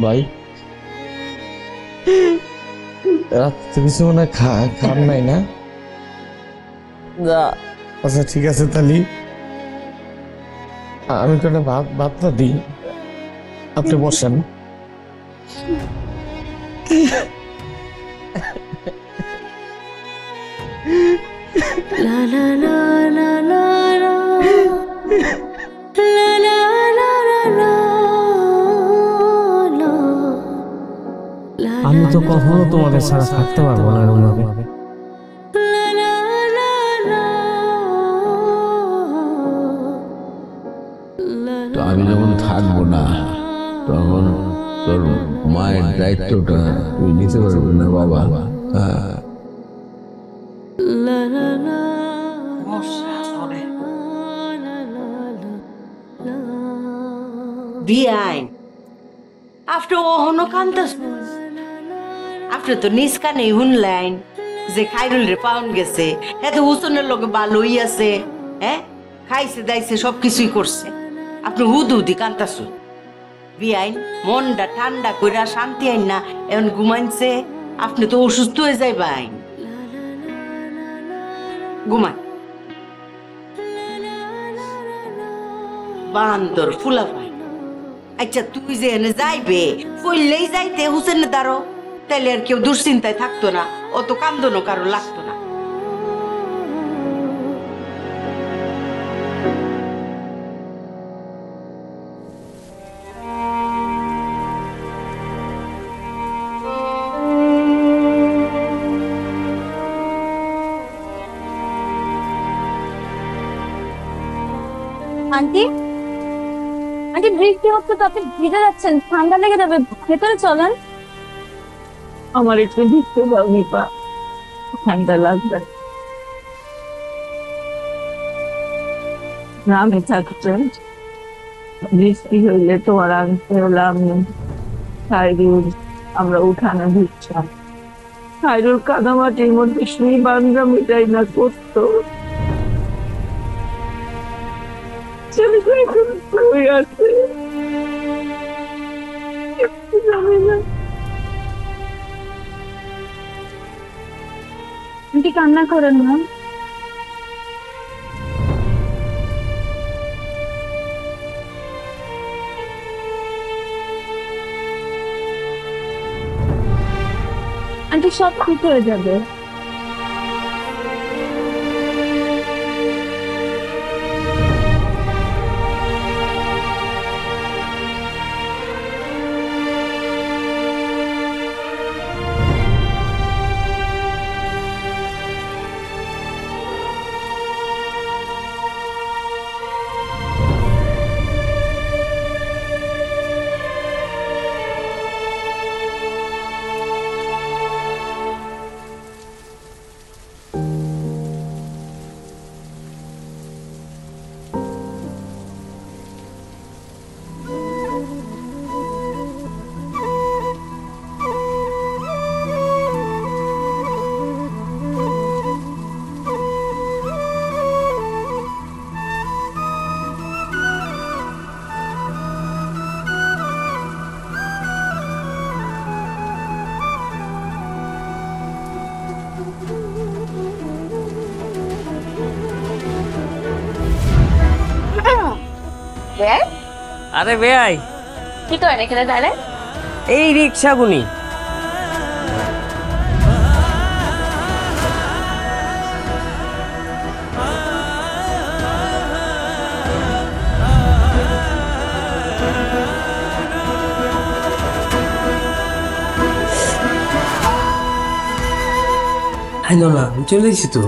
ভাই রাত্রে কিছু মনে খান নাই না? আচ্ছা ঠিক আছে, তাহলে আমি তো ভাতটা দিই, আপনি বসেন। La la la la la la la la la la la. আমি তো কখনো তোমাদের ছাড়া থাকতে পারবো না এরকম ভাবে। তো আমি যখন থাকবো না, তখন তোর মায়ের দায়িত্বটা তুই নিতে পারবি না বাবা। বিয়াইন আপনি ওহনো কান্দাস? আপনি তো নিজ কানে শুনলেন যে খায়রুল রে পাউন গেছে, এত হুসনের লোকে ভালোই আছে, হ্যাঁ খাইছে দাইছে সবকিছুই করছে, আপনি হুদি কান্দাস? বিয়াইন মনটা ঠান্ডা কইরা শান্তি আইন না, এখন ঘুমাইছে, আপনি তো অসুস্থ হয়ে যাইবেন। ঘুমান। বান্দর ফুলা ভাই, আচ্ছা তুই যে এনে যাইবে ফইলেই যাইতে হুসেনের দ্বারো, তাইলে আর কেউ দুশ্চিন্তায় থাকতো না, অত কান্দনও কারো লাগতো না। আন্টি, আন্টি বৃষ্টি হচ্ছে তো, আপনি ভিজে যাচ্ছেন, ঠান্ডা লেগে যাবে, ভেতরে চলেন। আমার একটু দিতে দাও নিপা, ঠান্ডা লাগবে। গ্রামে থাকতেন, বৃষ্টি হইলে তোমার আনতে হলাম খাইরুল, আমরা উঠানে ঢুকতাম। খাইরুল কাদামাটির মধ্যে শুয়ে বান্ধা মিটাই না করতো। ছেলেটা এখন শুয়ে আছে, জানি না। আন্টি কান্না করেন না। আন্টি সব ঠিক হয়ে যাবে। আরে বেয়াই কি করেন এখানে দাঁড়ায়? এই রিক্সা গুনি। না আমি চলে এসেছি তো।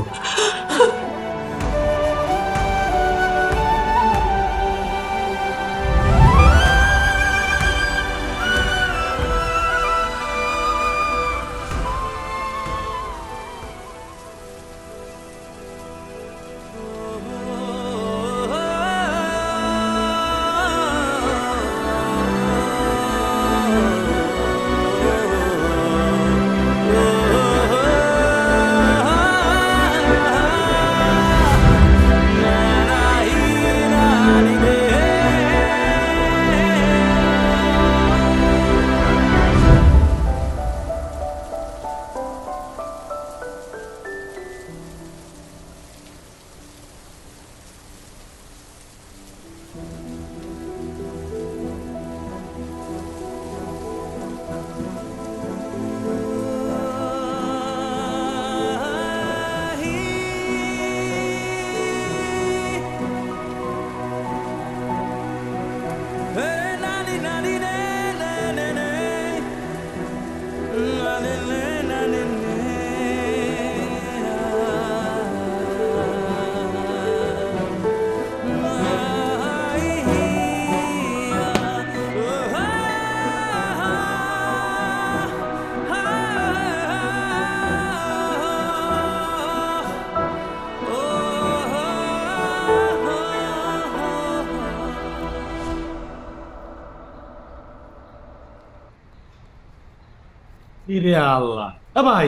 ইরে আল্লাহ, ভাই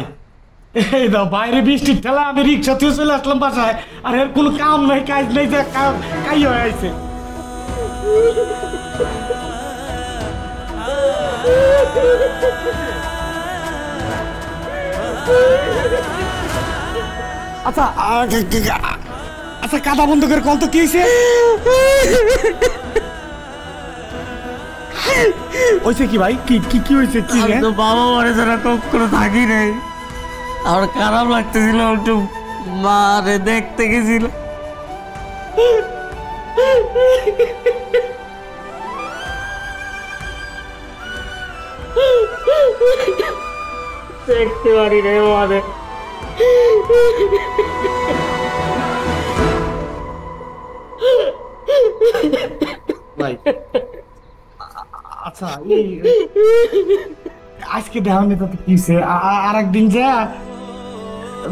এই দাও বাইরে বৃষ্টির ঠেলা, আমি রিক্সা থেকে চলে আসলাম বাসায়, আর এর কোনো কাম নাই কাজ নেই, যে কাই হয়ে আছে। আচ্ছা আচ্ছা, কাদা বন্ধ করে কল তো কি হয়েছে? হয়েছে কি ভাই? কি কি কি হয়েছে? কি তো বাবা মারে যারা কখনো থাকি নাই, আর খারাপ লাগতেছিল, একটু মারে দেখতে গেছিল। দেখতে পারি রে মারে। ভাই আচ্ছা, আজকে দেখানি তো কিছে আর একদিন যা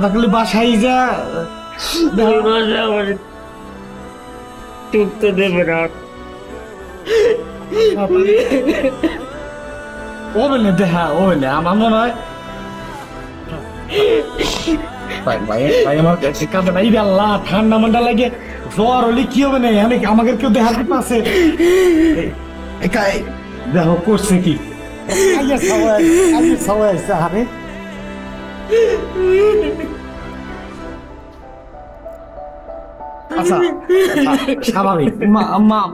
তাহলে বাসায় যা টুকতে দেবে না ওবে না দেখা ওবে না আমার মনে হয় আমার কাছে কাঁদে না ইরে আল্লাহ ঠান্ডা মান্ডা লাগে জ্বর হলে কি হবে না আমাকে কেউ দেখাতে পারছে দেখো করছে কি আচ্ছা স্বাভাবিক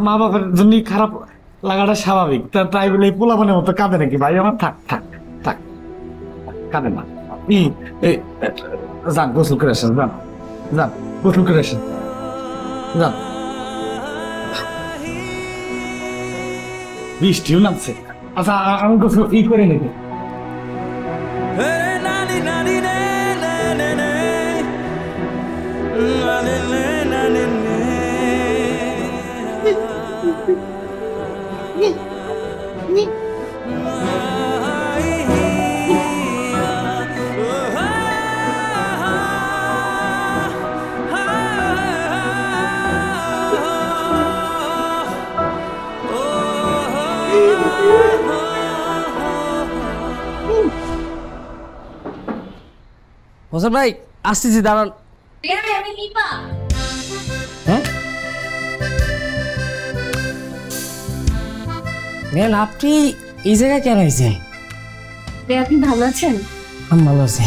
মা বাবার জন্য খারাপ লাগাটা স্বাভাবিক তাই বলে পোলাপানের মতো কাঁদে নাকি ভাই আমার থাক থাক থাক কাঁদে না যান গোসল করে আসেন যান যান গোসল করে আসেন যান বৃষ্টিও নামছে আচ্ছা আমি গোসল করে নেব হোসেন ভাই আসতেছি দাঁড়ান হ্যাঁ ম্যাম আপনি এই জায়গায় কেন আইছেন আপনি ভালো আছেন? আমি ভালো আছি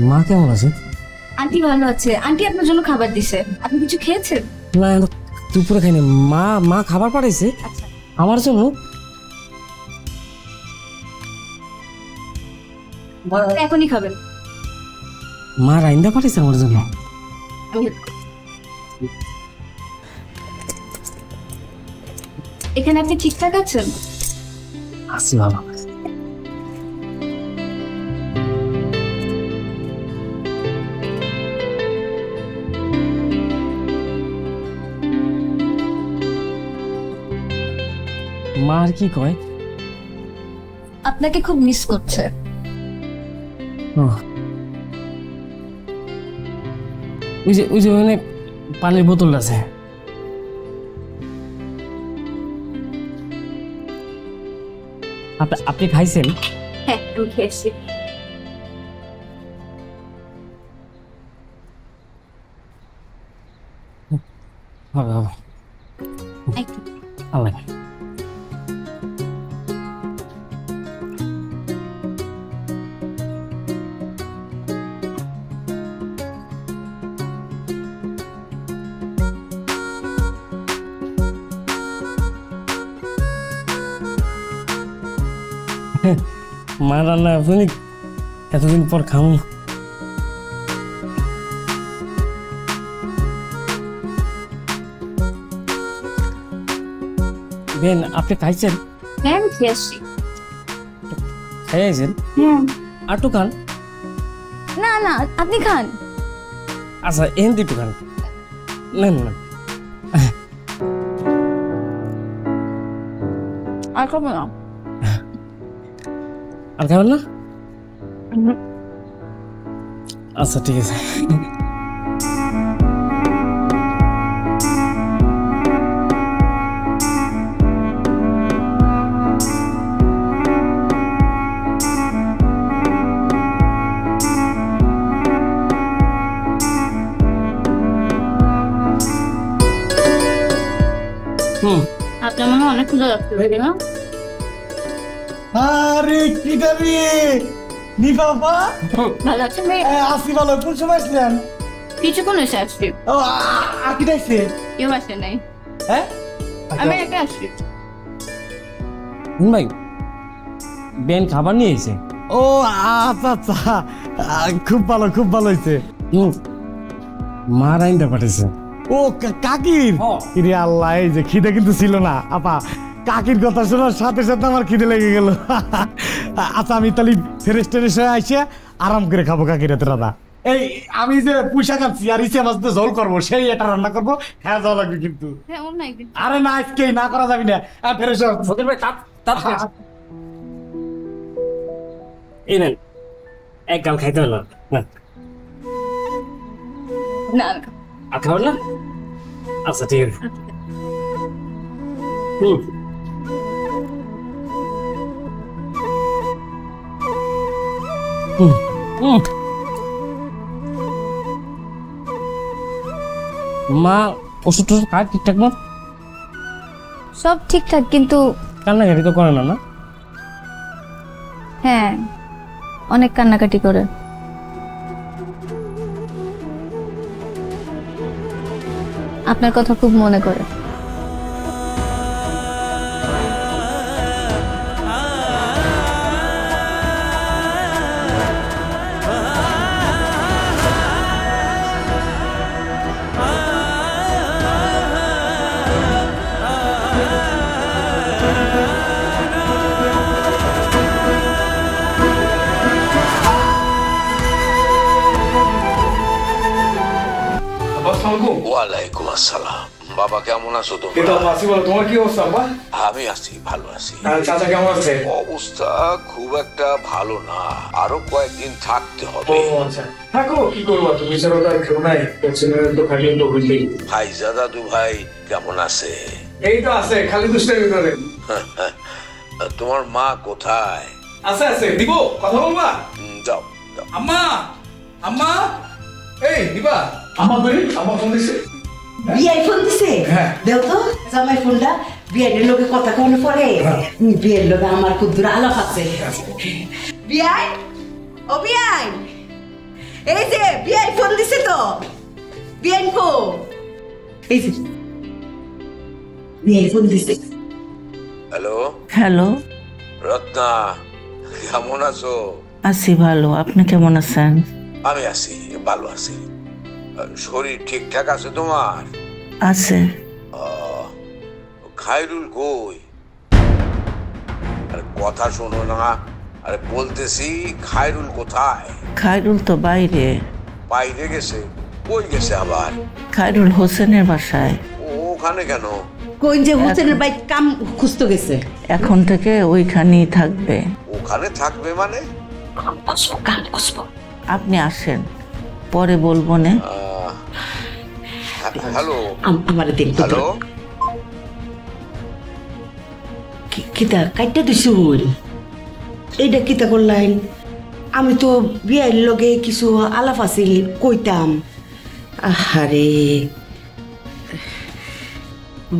মা কেমন আছে? আন্টি ভালো আছে। আন্টি আপনার জন্য খাবার দিছে, আপনি কিছু খেয়েছেন? না দুপুরে খাইনি। মা খাবার পাঠাইছে আমার জন্য। এখনই খাবেন? মা রাইন্দা পাঠাইছে আমার জন্য। এখানে আপনি ঠিকঠাক আছেন? আছি বাবা। মা আর কি কয়? আপনাকে খুব মিস করছে। ওই যে মানে পানির বোতল আছে। আপনি খাইছেন? হ্যাঁ আমি খেয়েছি। হবে আল্লাহ। মা রান্না আপনি এতদিন পর খাম। বেন আপনি খাইছেন? হ্যাঁ আমি খেয়েছি। খাইছেন? আটু খান। না না আপনি খান। আচ্ছা এন দিটু খান। না না আর খাবো না। আর খাবেন না? আচ্ছা ঠিক আছে। আপনার মনে অনেক ক্ষুধা লাগতে পারে না? আরে কি দাবি নি বাবা ভালো আছেন ভাই? আসি ভালো। কোন সময় আসলেন? কিছুক্ষণ এসে আসছি। ও আর কি দেখছে? কেউ আসে নাই। হ্যাঁ আমি একা আসছি। ভাই বেন খাবার নিয়ে এসে। ও আচ্ছা আচ্ছা খুব ভালো খুব ভালো হয়েছে। মা রাইন্দা পাঠাইছে। ও কাকির? ইরে আল্লাহ এই যে খিদে কিন্তু ছিল না আপা। কাকির কথা শোনার সাথে সাথে আমার খিদে লেগে গেল। আচ্ছা আমি তাহলে ফ্রেশ ট্রেশ হয়ে আসে আরাম করে খাবো কাকির হাতে রাধা। এই আমি যে পুঁইশাক আনছি আর ইসে মাছ দিয়ে ঝোল করবো সেই এটা রান্না করবো। হ্যাঁ যাওয়া লাগবে কিন্তু। আরে না আজকেই না করা যাবে না। ফ্রেশ এই নেন, এক গাল খাইতে হলো না। না আর খাবেন না? আচ্ছা ঠিক আছে। হুম মা ওষুধ টষুধ খায় ঠিকঠাক মতো? সব ঠিকঠাক, কিন্তু কান্নাকাটি তো করে না? না, হ্যাঁ অনেক কান্নাকাটি করে। আপনার কথা খুব মনে করে। ওয়ালাইকুম আসসালাম। বাবা কেমন আছো তুমি? তোমার কি অবস্থা? আমি আছি, ভালো আছি। চাচা কেমন আছে? অবস্থা খুব একটা ভালো না, আরো কয়েকদিন থাকতে হবে। থাকো, কি করবো, তুমি ছাড়া তো আর কেউ নাই। তো খালি তো হইলেই। ভাইজাদা দু ভাই কেমন আছে? এই তো আছে, খালি দুষ্টামি করে। তোমার মা কোথায়? আছে আছে, দিব কথা বলবা? যাও। আম্মা, আম্মা, এই দিবা। আম্মা কই? আম্মা ফোন দিছে। বিয়াই ফোন দিছে? হ্যাঁ। দেও তো জামাই ফোনটা। বিয়াইয়ের লোকে কথা কনে পরে। বিয়ের লোকে আমার কুদ্দুর আলাপ আছে। বিয়াই, ও বিয়াই, এই যে বিয়াই ফোন দিছে তো। বিয়াই কো? এই যে বিয়াই ফোন দিছে। হ্যালো হ্যালো, রত্না, কেমন আছো? আছি ভালো, আপনি কেমন আছেন? আমি আছি, ভালো আছি। শরীর ঠিকঠাক আছে তোমার? আছে। খায়রুল কই? আরে কথা শোনো না। আরে বলতেছি খায়রুল কোথায়? খায়রুল তো বাইরে। বাইরে গেছে? কই গেছে আবার? খায়রুল হোসেনের বাসায়। ওখানে কেন? কোন যে হোসেনের বাইক কাম খুঁজতে গেছে। এখন থেকে ওইখানেই থাকবে। ওখানে থাকবে মানে? আপনি আসেন, পরে বলবো না। হ্যালো, আমার দিন তো হ্যালো, কিতা কাইটা দিছি হল। এইটা কিতা করলাইন? আমি তো বিয়ের লগে কিছু আলাপ আছিল কইতাম। আরে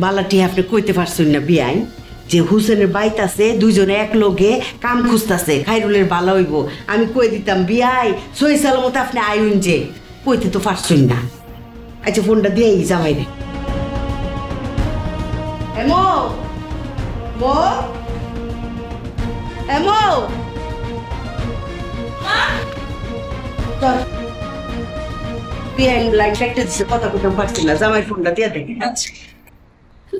বালাটি আপনি কইতে পারছেন না বিয়াই যে হুসেনের বাইত আছে, দুইজনে এক লগে কাম খুঁজতাছে, খাইরুলের বালা হইব। আমি কই দিতাম বিয়াই সই সালামত আপনি আইন, যে কইতে তো পারছেন না। আচ্ছা ফোনটা দিয়েই জামাই রে। এমো মো এমো বিয়াই লাইট একটা দিছে, কথা কইতে পারছি না। জামাই ফোনটা দিয়ে দেখে। আচ্ছা।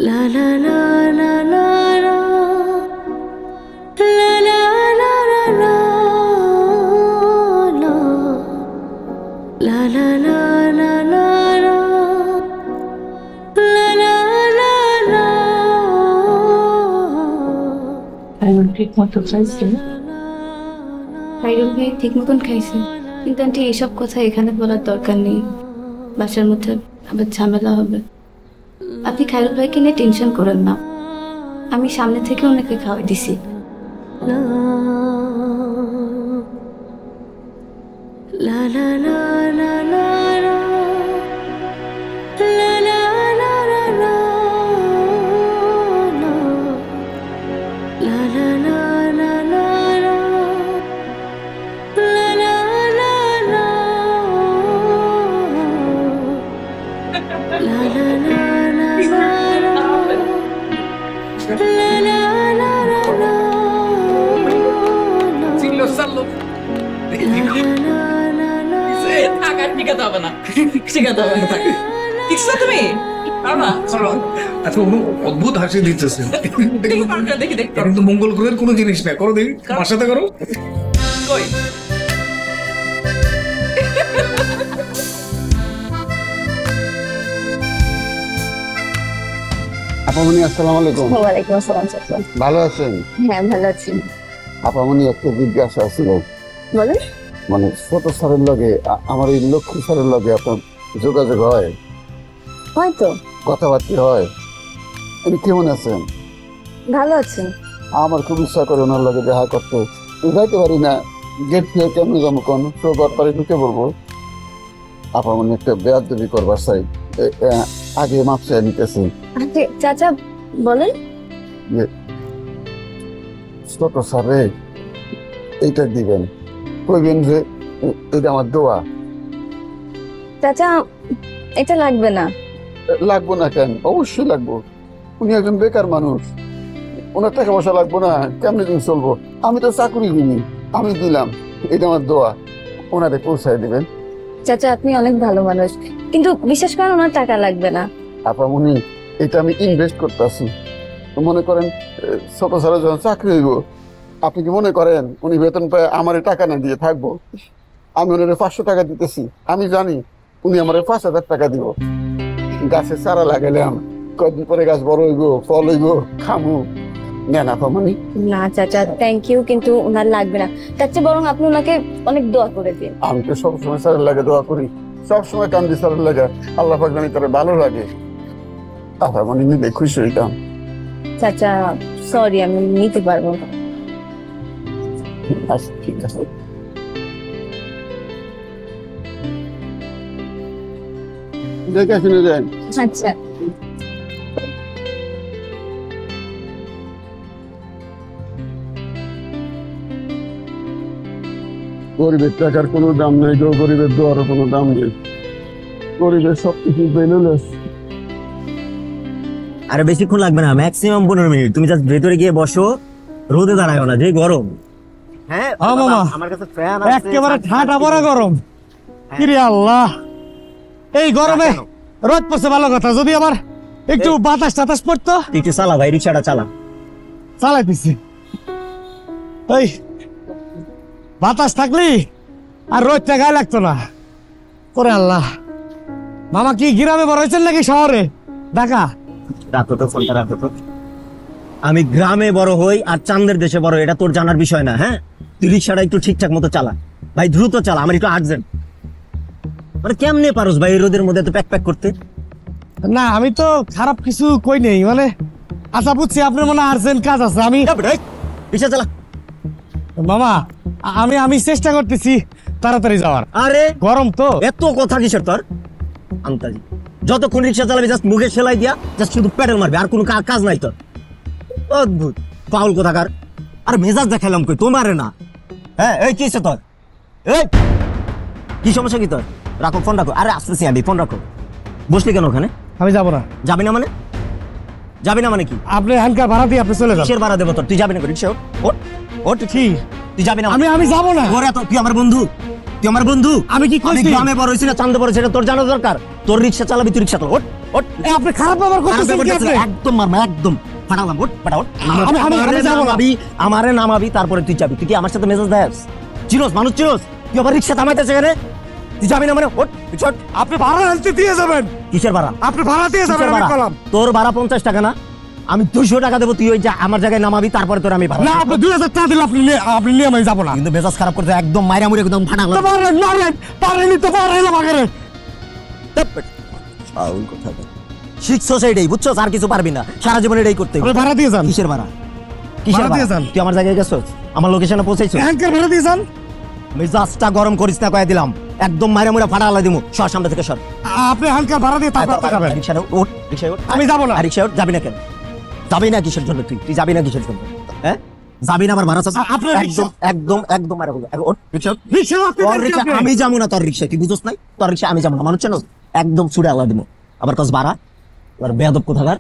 La la la la la la la la la la la la la la la la la ঠিক মতো খাইছে? খাইরুল ভাই ঠিক মতন খাইছে, কিন্তু আন্টি এইসব কথা এখানে বলার দরকার নেই। বাসার মধ্যে আবার ঝামেলা হবে। আপনি খাইরুল ভাইকে নিয়ে টেনশন করেন না, আমি সামনে থেকে ওনাকে খাওয়াই দিছি। la la la la la la la la la la la la la la la la la অদ্ভুত হাসি দিতেছে। কিন্তু মঙ্গল গ্রহের কোনো জিনিস না। করো দেখি, আমার সাথে করো। আপামনি আসসালামু আলাইকুম। ওয়ালাইকুম আসসালাম। ভালো আছেন? হ্যাঁ ভালো আছি। আপামনি একটা জিজ্ঞাসা ছিল। বলেন। মানে ছোট স্যারের লগে আমার এই লক্ষ্মী স্যারের লগে আপনার যোগাযোগ হয়? হয়তো। কথাবার্তা হয়? উনি কেমন আছেন? ভালো আছেন। আমার খুব ইচ্ছা করে ওনার লগে দেখা করতে, যাইতে পারি না। গেট থেকে কেমন যাবো কোন সবার পারে ঢুকে বলবো আপনার মানে একটা বেয়াদবি করবার চাই, আগে মাপ চাই নিতেছি। চাচা বলেন। ছোট স্যারে এইটা দিবেন, কইবেন যে এটা আমার দোয়া। চাচা এটা লাগবে না। লাগবো না কেন? অবশ্যই লাগবো। উনি একজন বেকার মানুষ, ওনার টাকা পয়সা লাগবো না? কেমনি দিন চলবো? আমি তো চাকরি দিইনি, আমি দিলাম, এটা আমার দোয়া, ওনারে পৌঁছায় দিবেন। চাচা আপনি অনেক ভালো মানুষ, কিন্তু বিশেষ করে ওনার টাকা লাগবে না। আপনার উনি এটা আমি ইনভেস্ট করতেছি। মনে করেন ছোট স্যারের যখন চাকরি হইব, আপনি কি মনে করেন উনি বেতন পায় আমার টাকা না দিয়ে থাকবো? আমি ওনারে 500 টাকা দিতেছি, আমি জানি উনি আমার 5000 টাকা দিব। গাছে চারা লাগাইলাম, কদিন পরে গাছ বড় হইব, ফল হইব, খামু। নেন আপামনি। না চাচা থ্যাংক ইউ, কিন্তু ওনার লাগবে না। তার চেয়ে বরং আপনি ওনাকে অনেক দোয়া করে দিন। আমি তো সবসময় স্যারের লাগে দোয়া করি, সবসময় কান্দি স্যারের লাগে, আল্লাহ পাক জানি তারা ভালো লাগে। আপামনি নিলে খুশি হইতাম। চাচা সরি, আমি নিতে পারবো না। আচ্ছা ঠিক আছে। দেখে শুনে যান। আচ্ছা গরিবের টাকার কোনো দাম নেই গো, গরিবের দোয়ারও কোনো দাম নেই। গরিবের সবকিছু বেলুলেস। আরে বেশিক্ষণ লাগবে না, ম্যাক্সিমাম 15 মিনিট। তুমি জাস্ট ভেতরে গিয়ে বসো, রোদে দাঁড়ায়ও না, যে গরম। হ্যাঁ মামা, আমার কাছে ফ্যান আছে, একেবারে ঠাটা পড়া গরম। কিরে আল্লাহ, এই গরমে রোদ পড়ছে ভালো কথা, যদি আবার একটু বাতাস টাতাস পড়তো। একটু চালা ভাই, রিক্সাটা চালা। চালাইতেছি, এই বাতাস থাকলি আর রোদটা গায়ে লাগতো না। ওরে আল্লাহ, মামা কি গ্রামে বড় হয়েছেন নাকি শহরে? ঢাকা? রাখো তো ফোনটা, রাখো তো। আমি গ্রামে বড় হই আর চাঁদের দেশে বড়, এটা তোর জানার বিষয় না। হ্যাঁ, তুই রিক্সাটা একটু ঠিকঠাক মতো চালা ভাই, দ্রুত চালা, আমার একটু আর্জেন্ট। মানে কেমনে পারোস ভাই এই রোদের মধ্যে তো প্যাক প্যাক করতে? না আমি তো খারাপ কিছু কই নেই, মানে আচ্ছা বুঝছি আপনার মনে আর্জেন্ট কাজ আছে। আমি রিক্সা চালা মামা, আমি চেষ্টা করতেছি তাড়াতাড়ি যাওয়ার। আরে গরম তো। এত কথা কিসের তোর? আন্তাজি যতক্ষণ রিক্সা চালাবি জাস্ট মুখে সেলাই দিয়া জাস্ট শুধু প্যাডেল মারবি, আর কোনো কাজ নাই তোর। অদ্ভুত পাউল কোথাকার। আর মেজাজ দেখালাম কই তোমারে না। হ্যাঁ এই কিসে তোর? এই কি সমস্যা কি তোর? রাখো ফোন, রাখো। আরে আসতেছি আমি, ফোন রাখো। বসলি কেন ওখানে? আমি যাবো না। যাবি না মানে? যাবি না মানে কি? আপনি হ্যান্ডকার ভাড়া দিয়ে আপনি চলে যান। কিসের ভাড়া দেবো তোর? তুই যাবি না? রিক্সা ওঠ ওঠ। কি তুই যাবি না? আমি যাবো না। ওরে তো তুই আমার বন্ধু, তুই আমার বন্ধু। আমি কি কইছি? গ্রামে বড় হইছি না চান্দে বড় হইছি না, তোর জানা দরকার। তোর রিক্সা চালাবি, তুই রিক্সা চালা। ওঠ ওঠ। আপনি খারাপ ব্যবহার করতেছেন কি আপনি? একদম মারমা, একদম ফাটালাম। ওঠ ফাটা ওঠ। আমি যাবো না। আমারে নামাবি, তারপরে তুই যাবি। তুই কি আমার সাথে মেজাজ দেস? চিনোস মানুষ চিনোস? তুই আবার রিক্সা থামাইতেছে এখানে, তুই যাবি না মানে? ওঠ রিক্সা। আপনি ভাড়া আনতে দিয়ে যাবেন। কিসের ভাড়া? আপনি ভাড়া দিয়ে যাবেন। আমি কলাম তোর ভাড়া 50 টাকা না, আমি 200 টাকা দেবো। তুই ওই আমার জায়গায় নামাবি, তারপরে তোর আমি ভাড়া। না আপনি 2000 টাকা দিলে আপনি নিয়ে আমি যাবো না। কিন্তু মেজাজ খারাপ করতে একদম মাইরা মুড়ে একদম ফাটা গেল। পারেনি তো পারেন আমাকে। ফাউল কথা শিখছস এইটাই, বুঝছস? আর কিছু পারবি না, সারা জীবন এটাই করতে হবে। ভাড়া দিয়ে যান। কিসের ভাড়া? কিসের ভাড়া? তুই আমার জায়গায় গেছস, আমার লোকেশনে পৌঁছাইছস। হ্যাঙ্কার ভাড়া দিয়ে যান। মেজাজটা গরম করিস না, কয়ে দিলাম। একদম মাইরা মুড়ে ফাটা আলাই দিমু। সর সামনে থেকে সর। আপনি হ্যাঙ্কার ভাড়া দিয়ে তারপর যাবেন। রিকশায় ওঠ, রিকশায় ওঠ। আমি যাবো না। রিকশায় ওঠ। যাবি না কেন? যাবি না কিসের জন্য? তুই যাবি না কিসের জন্য? হ্যাঁ যাবি না? আমার ভাড়া চাস? একদম একদম একদম মারা বলবো। ওঠ রিকশা। রিকশা আমি যাবো না তোর রিকশায়, তুই বুঝছ নাই? তোর রিকশা আমি যাবো না, মানুষ চেনো? একদম ছুড়ে আলাই দিমু। আবার কস ভাড়া? এবার বেয়াদব কোথাকার।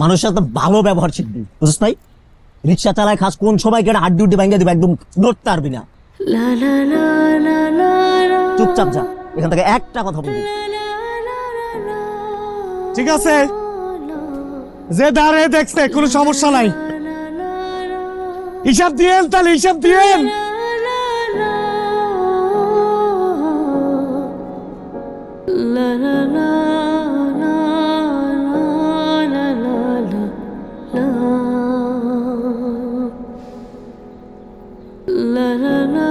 মানুষের সাথে ভালো ব্যবহার শিখবি, বুঝছ নাই? রিকশা চালায় খাস কোন সময় কেটে হাড্ডি উড্ডি ভাঙ্গা দিবে, একদম নড়তে পারবি না। চুপচাপ যা এখান থেকে, একটা কথা বলবি। ঠিক আছে, যে দাঁড়িয়ে দেখছে কোনো সমস্যা নাই। হিসাব দিয়েন, তাহলে হিসাব দিয়েন। la la la